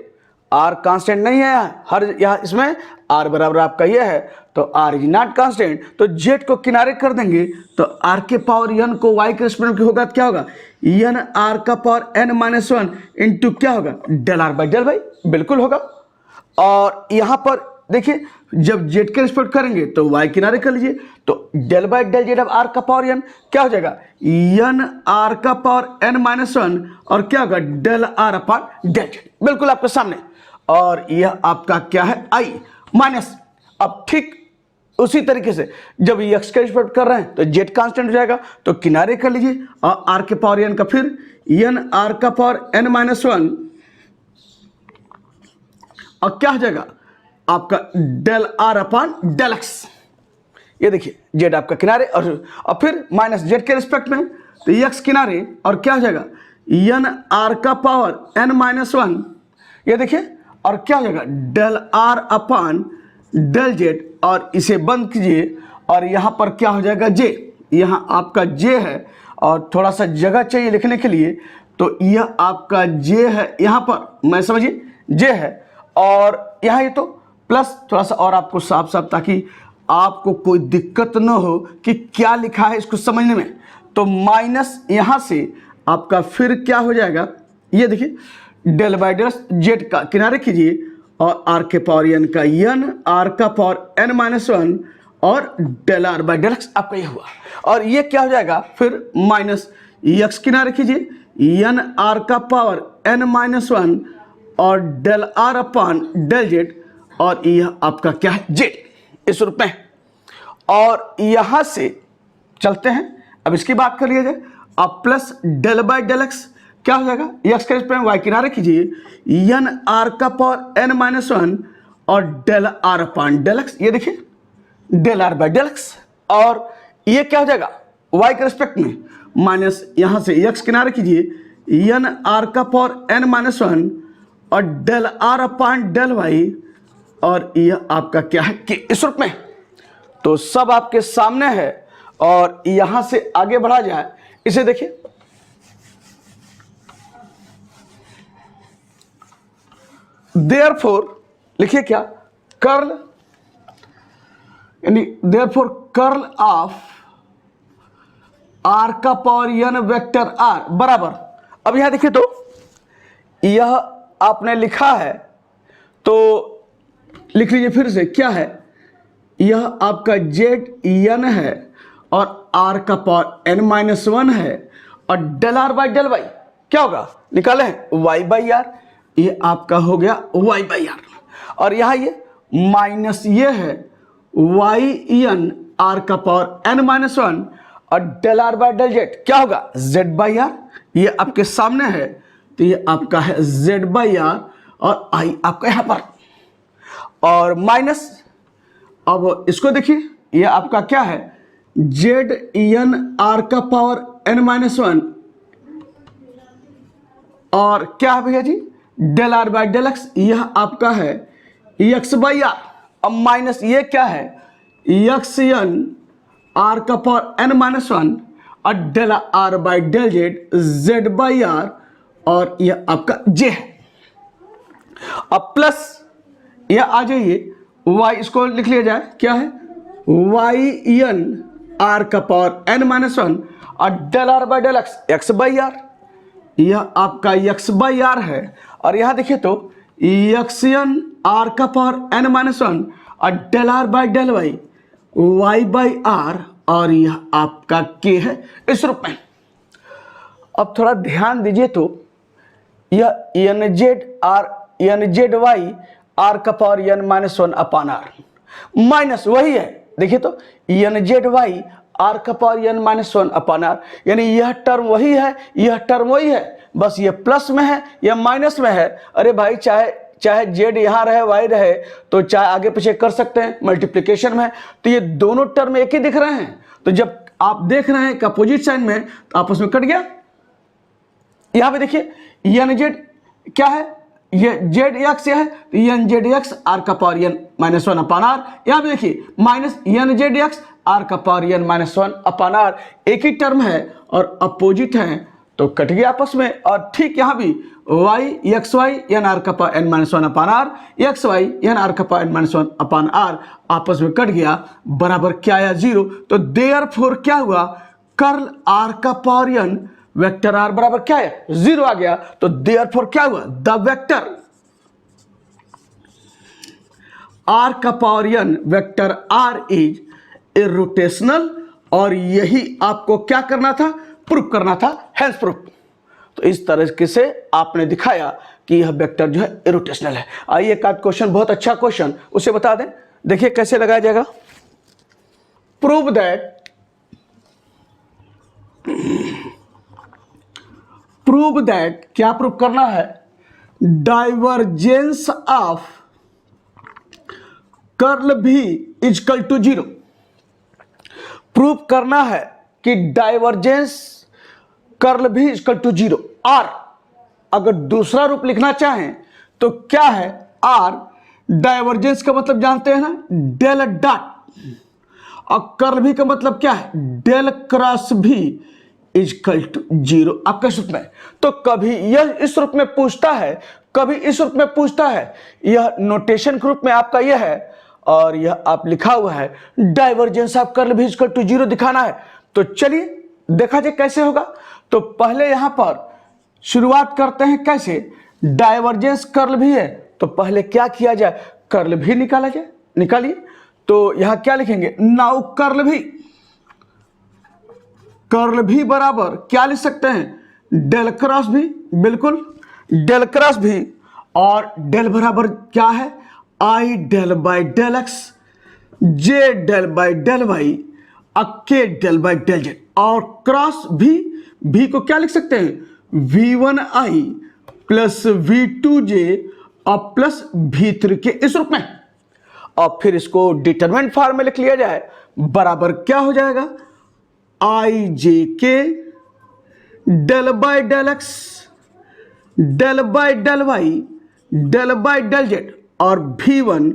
आर कांस्टेंट नहीं है हर यहाँ इसमें आर बराबर आपका ये है, तो आर इज नॉट कांस्टेंट, तो जेड को किनारे कर देंगे तो आर के पावर एन को वाई के रिस्पेक्ट में होगा, क्या होगा, एन आर का power n minus one into क्या होगा, del r by del y, बिल्कुल होगा। और यहां पर देखिए जब जेड के रिस्पेक्ट करेंगे तो वाई किनारे कर लीजिए, तो डेल बाई डेल जेड अब आर का पावर एन क्या हो जाएगा, एन आर का पावर एन माइनस वन और क्या होगा, del r upon del z, बिल्कुल आपके सामने। और यह आपका क्या है, आई माइनस, अब ठीक उसी तरीके से जब एक्स का रिस्पेक्ट कर रहे हैं तो जेड कांस्टेंट हो जाएगा, तो किनारे कर लीजिए और आर के पावर एन का फिर एन आर का पावर एन माइनस वन और क्या हो जाएगा आपका del r upon del x. ये देखिए जेड आपका किनारे और फिर माइनस जेड के रिस्पेक्ट में, तो एक्स किनारे और क्या हो जाएगा, एन आर का पावर एन माइनस वन, ये देखिए और क्या हो जाएगा, del r upon del z, और इसे बंद कीजिए और यहां पर क्या हो जाएगा, जे, यहां आपका जे है और थोड़ा सा जगह चाहिए लिखने के लिए, तो यह आपका जे है, यहां पर मैं समझिए जे है और यहां ये तो प्लस, थोड़ा सा और आपको साफ साफ, ताकि आपको कोई दिक्कत ना हो कि क्या लिखा है इसको समझने में, तो माइनस यहां से आपका फिर क्या हो जाएगा, ये देखिए डेल बाई डेल जेड का किनारे कीजिए और आर के पावर एन का एन आर का पावर एन माइनस वन और del r by del x आपका ये हुआ। और ये क्या हो जाएगा फिर माइनस एक्स किनारे कीजिए एन आर का पावर एन माइनस वन और del r upon del z, और यह आपका क्या है, जेड इस रूप में। और यहां से चलते हैं, अब इसकी बात कर लिया जाए, अब plus del by del x क्या हो जाएगा, एक्स के रिस्पेक्ट में वाई किनारे कीजिए एन आर का पावर एन माइनस वन और del r upon del x, ये देखिए del r by del x, और ये क्या हो जाएगा वाई के रिस्पेक्ट में माइनस यहां से एक्स किनारे कीजिए एन आर का पावर एन माइनस वन और del r upon del y, और यह आपका क्या है कि इस रूप में। तो सब आपके सामने है और यहां से आगे बढ़ा जाए, इसे देखिए देयरफॉर लिखिए क्या, कर्ल, यानी देयरफॉर कर्ल ऑफ आर का पावर एन वेक्टर आर बराबर, अब यहां देखिए तो यह आपने लिखा है तो लिख लीजिए फिर से, क्या है, यह आपका जेड एन है और आर का पावर एन माइनस वन है और del r by del y क्या होगा, निकाले हैं वाई बाई आर, ये आपका हो गया वाई बाई आर, और यहां ये माइनस ये है वाई एन आर का पावर एन माइनस वन और del r by del z क्या होगा, जेड बाई आर, ये आपके सामने है, तो ये आपका है जेड बाई आर और आई आपका यहां पर, और माइनस, अब इसको देखिए ये आपका क्या है, जेड एन आर का पावर एन माइनस वन और क्या है भैया जी, del r by del x, यह आपका है एक्स बाई आर, अब माइनस ये क्या है, एक्स एन आर का पावर एन माइनस वन और del r by del z z by r, और यह आपका जे है। अब प्लस यह आ जाइए y, इसको लिख लिया जाए, क्या है वाई एन आर का पावर एन माइनस वन और del r by del x x by r, यह आपका एक्स बाई आर है, और यहां देखिए तो एक्स एन आर का पावर एन माइनस वन और del r by del y y by r, और यह आपका के है इस रूप में। अब थोड़ा ध्यान दीजिए तो यह एन जेड वाई आर का power n minus one upon r, minus वही है, देखिए तो एन जेड वाई आर का power n minus one upon r, यानी यह टर्म वही है, यह टर्म वही है, बस ये प्लस में है या माइनस में है। अरे भाई चाहे जेड यहां रहे वाई रहे तो चाहे आगे पीछे कर सकते हैं मल्टीप्लिकेशन में, तो ये दोनों टर्म एक ही दिख रहे हैं, तो जब आप देख रहे हैं अपोजिट साइन में तो आपस में कट गया। यहां पे देखिए एन जेड क्या है, ये जेड एक्स है तो एन जेड एक्स आर का power n minus one upon r, यहां पे देखिए minus n z x r का power n minus one upon r, एक ही टर्म है और अपोजिट है, तो कट गया आपस में। और ठीक यहाँ भी y x y n r का power n minus one upon r x y n r का power n minus one upon r आपस में कट गया, बराबर क्या आया 0। तो देयरफॉर क्या हुआ, कर्ल r का पावर n वेक्टर r बराबर क्या है 0 आ गया। तो देयरफॉर क्या हुआ, द वेक्टर r का power n vector r is irrotational. और यही आपको क्या करना था, प्रूफ करना था, हेंस प्रूफ। तो इस तरीके से आपने दिखाया कि यह वेक्टर जो है इरोटेशनल है। आइए एक आध क्वेश्चन, बहुत अच्छा क्वेश्चन, उसे बता दें। देखिए कैसे लगाया जाएगा। प्रूव दैट क्या प्रूव करना है, डाइवर्जेंस ऑफ कर्ल भी इजकल टू 0। प्रूव करना है कि डाइवर्जेंस कर्ल भी इजकल टू 0। आर अगर दूसरा रूप लिखना चाहें तो क्या है, आर डाइवर्जेंस का मतलब जानते हैं ना, डेल डॉट, और कर्ल भी का मतलब क्या है, डेल क्रॉस भी इजकल टू 0 आपके रूप में। तो कभी यह इस रूप में पूछता है, कभी इस रूप में पूछता है। यह नोटेशन के रूप में आपका यह है, और यह आप लिखा हुआ है डाइवर्जेंस ऑफ कर्ल भी इजकल टू 0 दिखाना है। तो चलिए देखा जाए कैसे होगा। तो पहले यहां पर शुरुआत करते हैं कैसे, डाइवर्जेंस कर्ल भी है तो पहले क्या किया जाए, कर्ल भी निकाला जाए। निकालिए। तो यहां क्या लिखेंगे, नाउ कर्ल भी बराबर क्या लिख सकते हैं, डेल क्रॉस भी, बिल्कुल डेल क्रॉस भी। और डेल बराबर क्या है, i del by del x, j del by del y, k del by del z. और क्रॉस भी को क्या लिख सकते हैं, v1i प्लस v2j और प्लस v3 के इस रूप में। और फिर इसको डिटरमिनेंट फॉर्म में लिख लिया जाए, बराबर क्या हो जाएगा, i j k del by del x del by del y del by del z और v1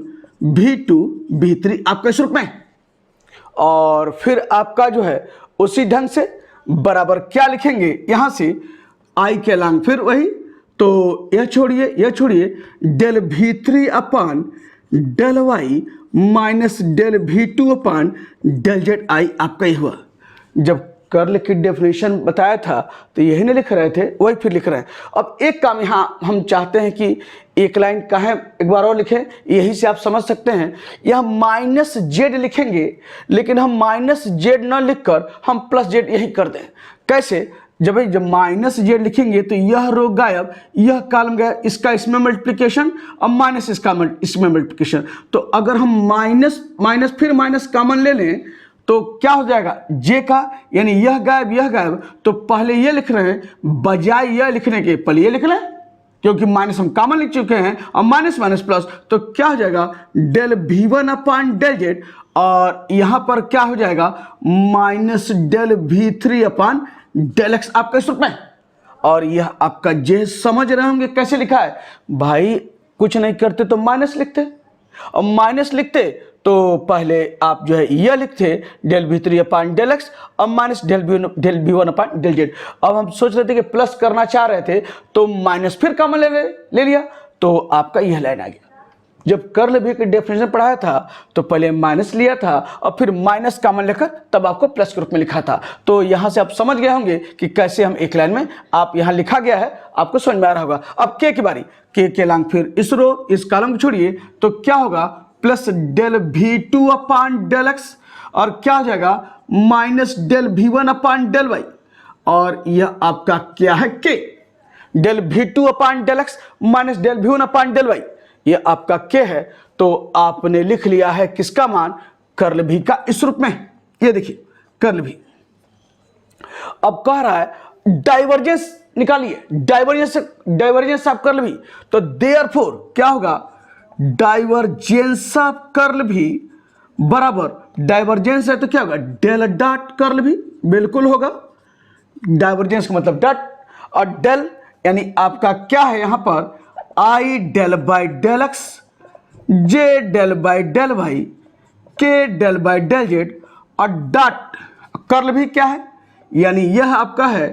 v2 v3 आपका इस रूप में। और फिर आपका जो है उसी ढंग से बराबर क्या लिखेंगे, यहां से आई के लांग फिर वही। तो यह छोड़िए del v3 upon del y minus del v2 upon del z i आपका ही हुआ। जब कर्ल की डेफिनेशन बताया था तो यही नहीं लिख रहे थे, वही फिर लिख रहे हैं। अब एक काम यहाँ हम चाहते हैं कि एक लाइन का है, एक बार और लिखें, यही से आप समझ सकते हैं। यह माइनस जेड लिखेंगे, लेकिन हम माइनस जेड न लिखकर हम प्लस जेड यही कर दें। कैसे, जब माइनस जेड लिखेंगे तो यह रो गायब, यह कॉलम गया, इसका इसमें मल्टीप्लिकेशन और माइनस इसका इसमें मल्टीप्लिकेशन। तो अगर हम माइनस फिर माइनस कॉमन ले लें तो क्या हो जाएगा, जे का, यानी यह गायब। तो पहले ये लिख रहे हैं, बजाय यह लिखने के पहले ये लिख लें, क्योंकि माइनस हम कॉमन लिख चुके हैं, और माइनस माइनस प्लस। तो क्या हो जाएगा, del v1 upon del z, और यहां पर क्या हो जाएगा, minus del v3 upon del x आपका इस रूप में। और यह आपका जे समझ रहे होंगे कैसे लिखा है भाई, कुछ नहीं करते तो माइनस लिखते, और माइनस लिखते तो पहले आप जो है यह लिखते del v3 upon del x और minus del v1 upon del z. अब हम सोच रहे थे कि प्लस करना चाह रहे थे तो माइनस फिर कॉमन ले लिया, तो आपका यह लाइन आ गया। जब कर्ल भी की डेफिनेशन पढ़ाया था तो पहले माइनस लिया था और फिर माइनस कॉमन लेकर तब आपको प्लस के रूप में लिखा था। तो यहां से आप समझ गए होंगे कि कैसे हम एक लाइन में, आप यहां लिखा गया है, आपको समझ में आ रहा होगा। अब के की बारी, के लांग फिर इस रो इस कॉलम को छोड़िए, तो क्या होगा, plus del v2 upon del x, और क्या हो जाएगा, minus del v1 upon del y. और यह आपका क्या है, k, del v2 upon del x minus del v1 upon del y, ये आपका के है। तो आपने लिख लिया है किसका मान, कर्ल भी का इस रूप में। ये देखिए कर्ल भी। अब कह रहा है डाइवर्जेंस निकालिए, डाइवर्जेंस ऑफ कर्ल भी। तो देयरफॉर क्या होगा, डाइवर्जेंस ऑफ कर्ल भी बराबर, डाइवर्जेंस है तो क्या होगा, डेल डॉट कर्ल भी, बिल्कुल होगा। डाइवर्जेंस का मतलब डॉट, और डेल यानी आपका क्या है यहां पर, i del by del x, j del by del y, k del by del z, और डॉट कर्ल भी क्या है, यानी यह आपका है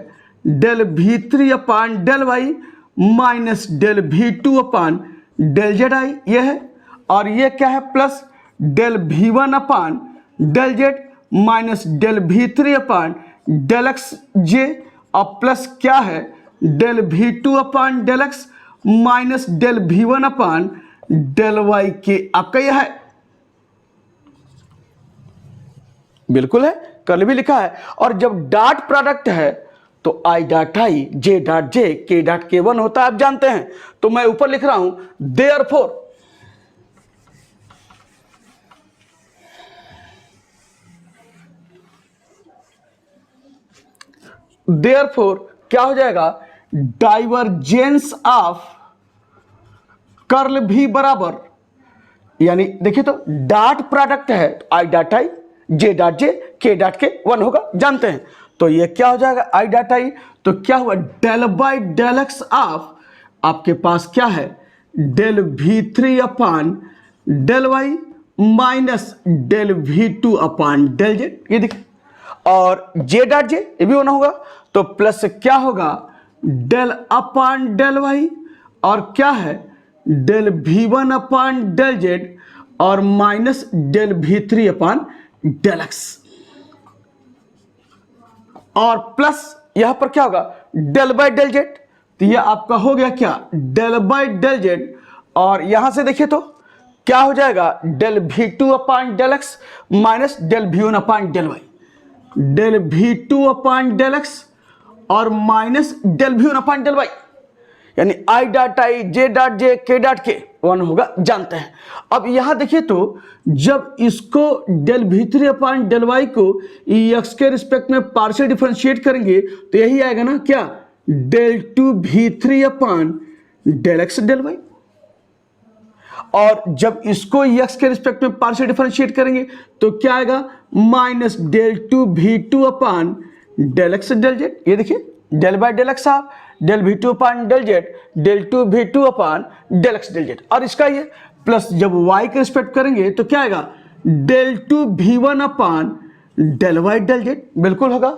del V3 upon del y minus del V2 upon del z i, ये है। और ये क्या है, plus del V1 upon del z minus del V3 upon del x j, और प्लस क्या है, del V2 upon del x minus del V1 upon del y k, आपका यह है। बिल्कुल है, कल भी लिखा है। और जब डॉट प्रोडक्ट है तो I dot I J dot जे के डॉट के वन होता है, आप जानते हैं। तो मैं ऊपर लिख रहा हूं देयरफॉर क्या हो जाएगा, डाइवर्जेंस ऑफ कर्ल भी बराबर, यानी देखिए तो डॉट प्रोडक्ट है तो I dot I J dot जे के डॉट के वन होगा, जानते हैं। तो ये क्या हो जाएगा, आई डॉट आई, तो क्या हुआ, del by del x of, आपके पास क्या है, del V3 upon del y minus del V2 upon del z, ये देखिए। और जे डॉट जे ये भी होना होगा, तो प्लस क्या होगा, डेल अपान डेल वाई, और क्या है, del V1 upon del z, और minus del V3 upon del x, और प्लस यहां पर क्या होगा, डेल बाय डेल जेड। तो यह आपका हो गया क्या, डेल बाय डेल जेड। और यहां से देखिए तो क्या हो जाएगा, del V2 upon del x minus del V1 upon del y, del V2 upon del x और minus del V1 upon del y, यानी i dot I J dot जे के डॉट के वन होगा, जानते हैं। अब यहां देखिए तो जब इसको del V3 upon del y को एक्स के रिस्पेक्ट में पार्शियल डिफरेंशिएट करेंगे तो यही आएगा ना, क्या, del 2 V3 upon del x del y. और जब इसको एक्स के रिस्पेक्ट में पार्शियल डिफरेंशिएट करेंगे तो क्या आएगा, minus del 2 V2 upon del x del z, ये देखिए डेल बाय डेल एक्स आप del V2 upon del z, del 2 V2 upon del x del z, और इसका ये प्लस जब y के रिस्पेक्ट करेंगे तो क्या आएगा, del 2 V1 upon del y del z, बिल्कुल होगा।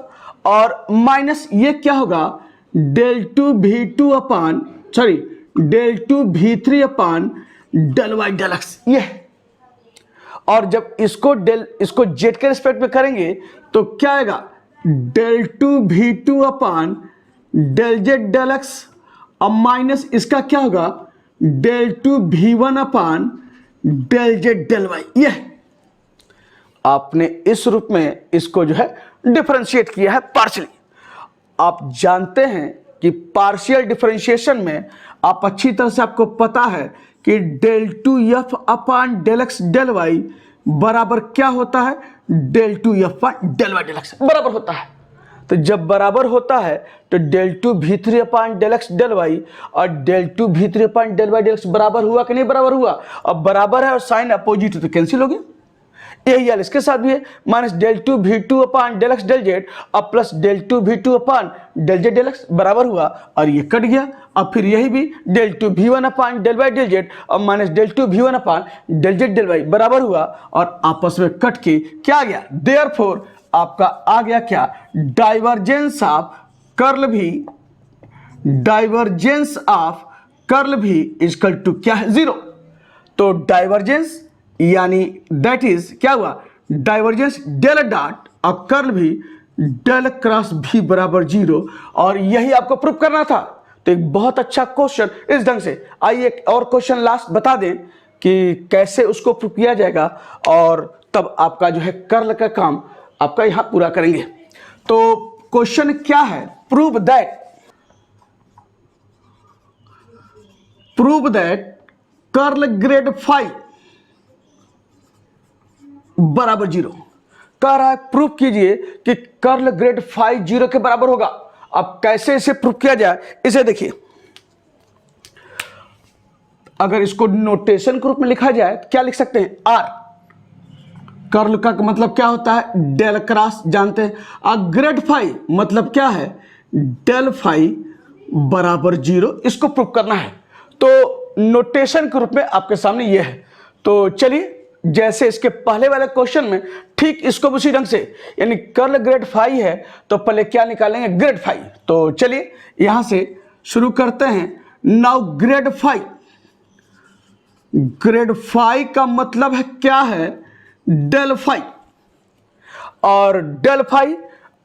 और माइनस ये क्या होगा, del 2 V2 upon del 2 V3 upon del y del x, ये। और जब इसको जेड के रिस्पेक्ट में करेंगे तो क्या आएगा, del 2 V2 upon del z del x, अब माइनस इसका क्या होगा, del 2 V1 upon del z del y, ये। आपने इस रूप में इसको जो है डिफरेंशिएट किया है पार्शियली। आप जानते हैं कि पार्शियल डिफरेंशिएशन में आप अच्छी तरह से, आपको पता है कि del 2f upon del x del y बराबर क्या होता है, del 2f upon del y del x बराबर होता है। तो जब बराबर होता है तो del 2 V3 upon del x del y और del 2 V3 upon del y del x बराबर हुआ कि नहीं बराबर हुआ, अब बराबर है और साइन अपोजिट तो कैंसिल हो गया। यही हाल इसके साथ भी है, minus del 2 V2 upon del x del z अब plus del 2 V2 upon del z del x बराबर हुआ, और ये कट गया। अब फिर यही भी del 2 V1 upon del y del z और minus del 2 V1 upon del z del y बराबर हुआ, और आपस में कट के क्या आ गया, देयरफॉर आपका आ गया क्या, डाइवर्जेंस ऑफ कर्ल भी, डाइवर्जेंस ऑफ कर्ल भी इक्वल टू क्या है, 0। तो डाइवर्जेंस यानी दैट इज क्या हुआ, डाइवर्जेंस डेल डॉट और कर्ल भी डेल क्रॉस भी बराबर 0, और यही आपको प्रूव करना था। तो एक बहुत अच्छा क्वेश्चन इस ढंग से। आइए एक और क्वेश्चन लास्ट बता दें कि कैसे उसको प्रूव किया जाएगा, और तब आपका जो है कर्ल का काम आपका यहां पूरा करेंगे। तो क्वेश्चन क्या है, prove that curl grad phi बराबर 0 कह रहा है। प्रूव कीजिए कि कर्ल ग्रेड फाई 0 के बराबर होगा। अब कैसे इसे प्रूव किया जाए, इसे देखिए। अगर इसको नोटेशन के रूप में लिखा जाए तो क्या लिख सकते हैं, आर। कर्ल का मतलब क्या होता है, डेल क्रॉस, जानते हैं। और ग्रेड फाई मतलब क्या है, डेल फाई बराबर 0, इसको प्रूव करना है। तो नोटेशन के रूप में आपके सामने यह है। तो चलिए जैसे इसके पहले वाले क्वेश्चन में ठीक इसको भी उसी ढंग से, यानी कर्ल ग्रेड फाई है तो पहले क्या निकालेंगे, ग्रेड फाई। तो चलिए यहां से शुरू करते हैं। Now grad phi, grad phi का मतलब है क्या है, डेल फाई। और डेल फाई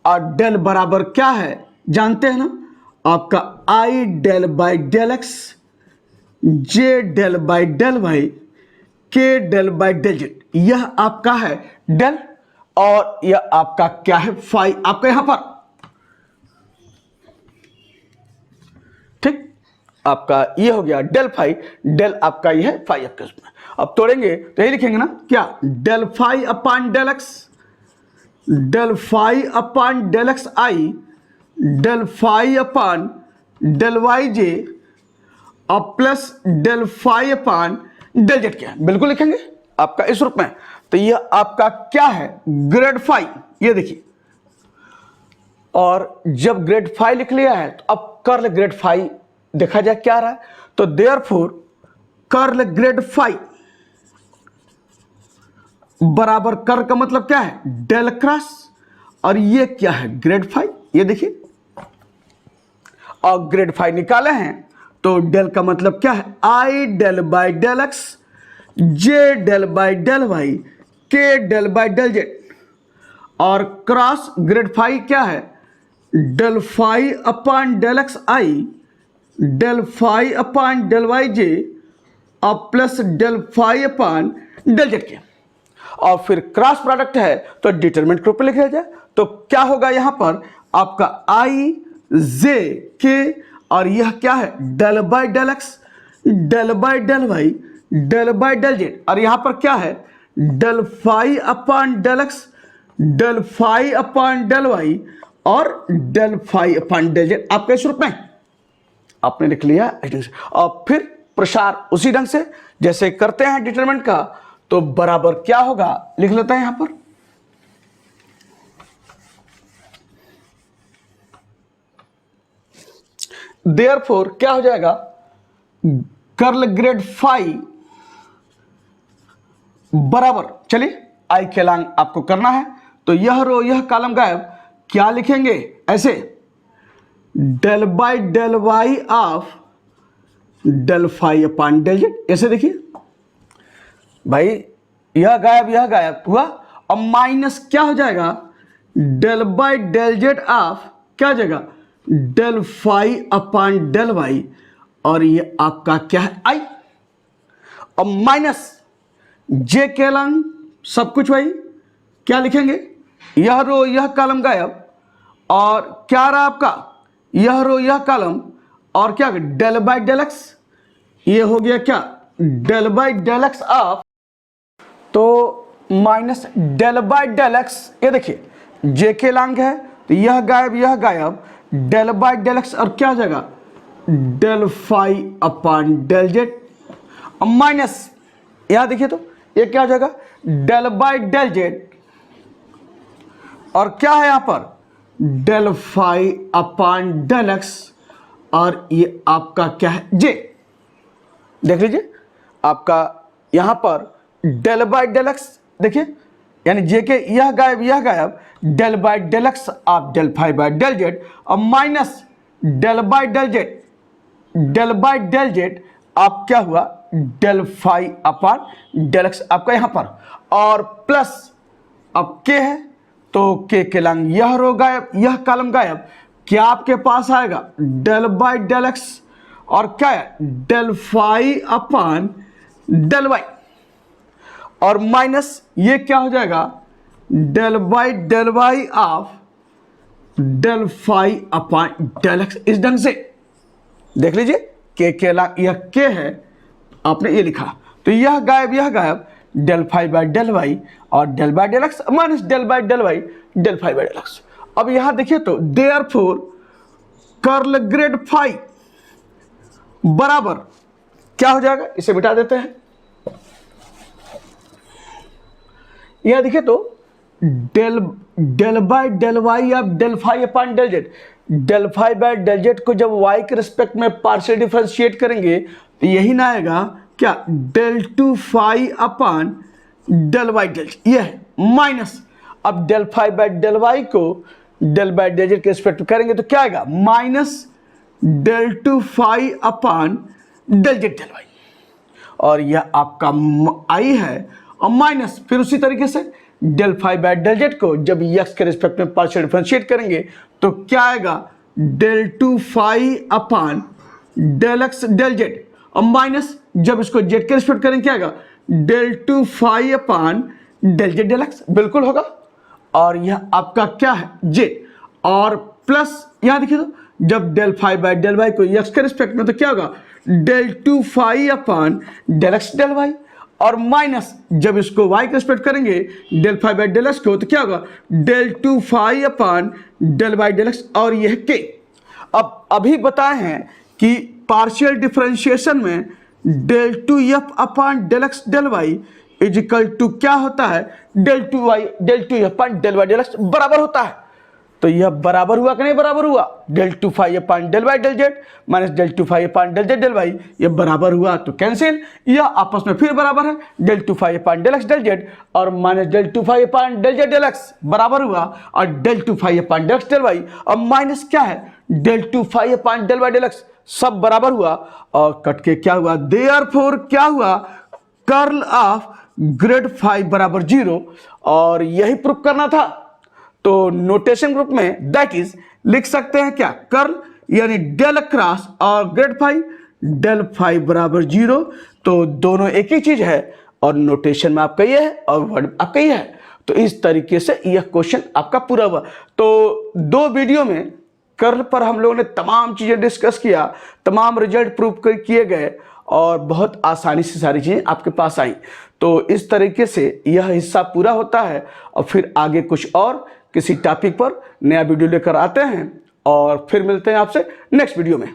और डेल बराबर क्या है जानते हैं ना, आपका i del by del x, j del by del y, k del by del z. यह आपका है डेल और यह आपका क्या है, फाई आपका यहां पर। ठीक, आपका ये हो गया डेल फाई, डेल आपका ये है फाई आपके उसमें। अब तोड़ेंगे तो यही लिखेंगे ना, क्या, del phi upon del x, del phi upon del x i, del phi upon del y j और plus del phi upon del z. क्या बिल्कुल लिखेंगे आपका इस रूप में। तो यह आपका क्या है, ग्रेड फाई, ये देखिए। और जब ग्रेड फाई लिख लिया है तो अब कर्ल ग्रेड फाई देखा जाए क्या रहा है। तो देयरफॉर कर्ल ग्रेड फाई बराबर, कर्ल का मतलब क्या है, डेल क्रॉस, और ये क्या है, ग्रेड फाई, ये देखिए। और ग्रेड फाई निकाले हैं तो डेल का मतलब क्या है, i del by del x, j del by del y, k del by del z. और क्रॉस ग्रेड फाई क्या है, del phi upon del x i, del phi upon del y j और plus del phi upon del z k. और फिर cross product है तो determinant के रूप में लिखा जाए। तो क्या होगा यहां पर आपका आई जे के, और यह क्या है, del by del x, del by del y, del by del z. और यहां पर क्या है, del phi upon del x, del phi upon del y और del phi upon del z आपके इस रूप में आपने लिख लिया। और फिर प्रसार उसी ढंग से जैसे करते हैं डिटरमिनेंट का, तो बराबर क्या होगा लिख लेते हैं यहां पर। देयरफॉर क्या हो जाएगा, कर्ल ग्रेड फाई बराबर, चलिए आई के लांग आपको करना है तो यह रो यह कॉलम गायब, क्या लिखेंगे ऐसे, del by del y of del phi upon del z. ऐसे देखिए भाई, यह गायब हुआ। और माइनस क्या हो जाएगा, del by del z of क्या हो जाएगा, del phi upon del y, और ये आपका क्या है, आई। और माइनस जे के लंग सब कुछ वही, क्या लिखेंगे, यह रो यह कॉलम गायब, और क्या रहा आपका, यह रो यह कॉलम, और क्या डेल बाई डेल एक्स, ये हो गया क्या, del by del x of, तो minus del by del x, ये देखिए जे के लंग है तो यह गायब, डेल बाई डेल एक्स, और क्या हो जाएगा, del phi upon del z, और माइनस यहां देखिए तो ये क्या हो जाएगा, डेल बाई डेल जेड, और क्या है यहां पर, del phi upon del x, और ये आपका क्या है, जे। देख लीजिए आपका यहां पर डेल बाई डेल एक्स देखिए, यानी जे के यह गायब, डेल बाई डेल एक्स आप del phi by del z, और minus del by del z, del by del z आप क्या हुआ, del phi upon del x आपका यहां पर, और प्लस अब के है तो के लंग यह रो गायब, यह कॉलम गायब, क्या आपके पास आएगा, डेल बाई डेल एक्स, और क्या है, del phi upon del y, और माइनस ये क्या हो जाएगा, del by del y of del phi upon del x. इस ढंग से देख लीजिए के लांग यह के है, आपने ये लिखा, तो यह गायब, del phi by del y, और del by del x minus del by del y, del phi by del x. अब यहां देखिए तो देयरफॉर कर्ल ग्रेड फाई बराबर क्या हो जाएगा, इसे मिटा देते हैं। यह देखिए तो del by del y of del phi upon del z, del phi by del z को जब वाई के रिस्पेक्ट में पार्शियल डिफरेंशिएट करेंगे तो यही ना आएगा क्या, del two phi upon del y del z, ये है माइनस। अब del phi by del y को डेल बाय डेल जेड के रिस्पेक्ट में करेंगे तो क्या आएगा, minus del two phi upon del z del y, और यह आपका आई है, और माइनस फिर उसी तरीके से del phi by del z को जब एक्स के रिस्पेक्ट में पार्शियल डिफरेंशिएट करेंगे तो क्या आएगा, del two phi upon del x del z, और माइनस जब इसको जेड के रिस्पेक्ट करेंगे क्या आएगा, del two phi upon del z del x, बिल्कुल होगा। और यह आपका क्या है, जेड, और प्लस यहां देखिए तो जब del phi by del y को एक्स के रिस्पेक्ट में तो क्या होगा, del two phi upon del x del y, और माइनस जब इसको y के रिस्पेक्ट करेंगे del phi by del x को तो क्या होगा, del two phi upon del y del x, और यह के। अब अभी बताए हैं कि पार्शियल डिफरेंशिएशन में del two f upon del x del y is equal to क्या होता है, del two f upon del y del x बराबर होता है। तो यह बराबर हुआ कि नहीं बराबर हुआ, del two phi upon del y del z minus del two phi upon del z del y, यह बराबर हुआ तो कैंसिल, यह आपस में फिर बराबर है, del two phi upon del x del z और minus del two phi upon del z del x बराबर हुआ, और del two phi upon del x del y और माइनस क्या है, del two phi upon del y del x, सब बराबर हुआ, और कट के क्या हुआ, देयरफॉर क्या हुआ, कर्ल ऑफ ग्रेड फाई बराबर 0, और यही प्रूफ करना था। तो नोटेशन ग्रुप में दैट इज लिख सकते हैं क्या, कर्ल यानी डेल क्रॉस और ग्रेड फाई, डेल फाई बराबर 0, तो दोनों एक ही चीज है, और नोटेशन में आपका ये है और वर्ड आपका ये है। तो इस तरीके से यह क्वेश्चन आपका पूरा हुआ। तो 2 वीडियो में कर्ल पर हम लोगों ने तमाम चीजें डिस्कस किया, तमाम रिजल्ट प्रूव किए गए, और बहुत आसानी से सारी चीजें आपके पास आई। तो इस तरीके से यह हिस्सा पूरा होता है, और फिर आगे कुछ और किसी टॉपिक पर नया वीडियो लेकर आते हैं, और फिर मिलते हैं आपसे नेक्स्ट वीडियो में।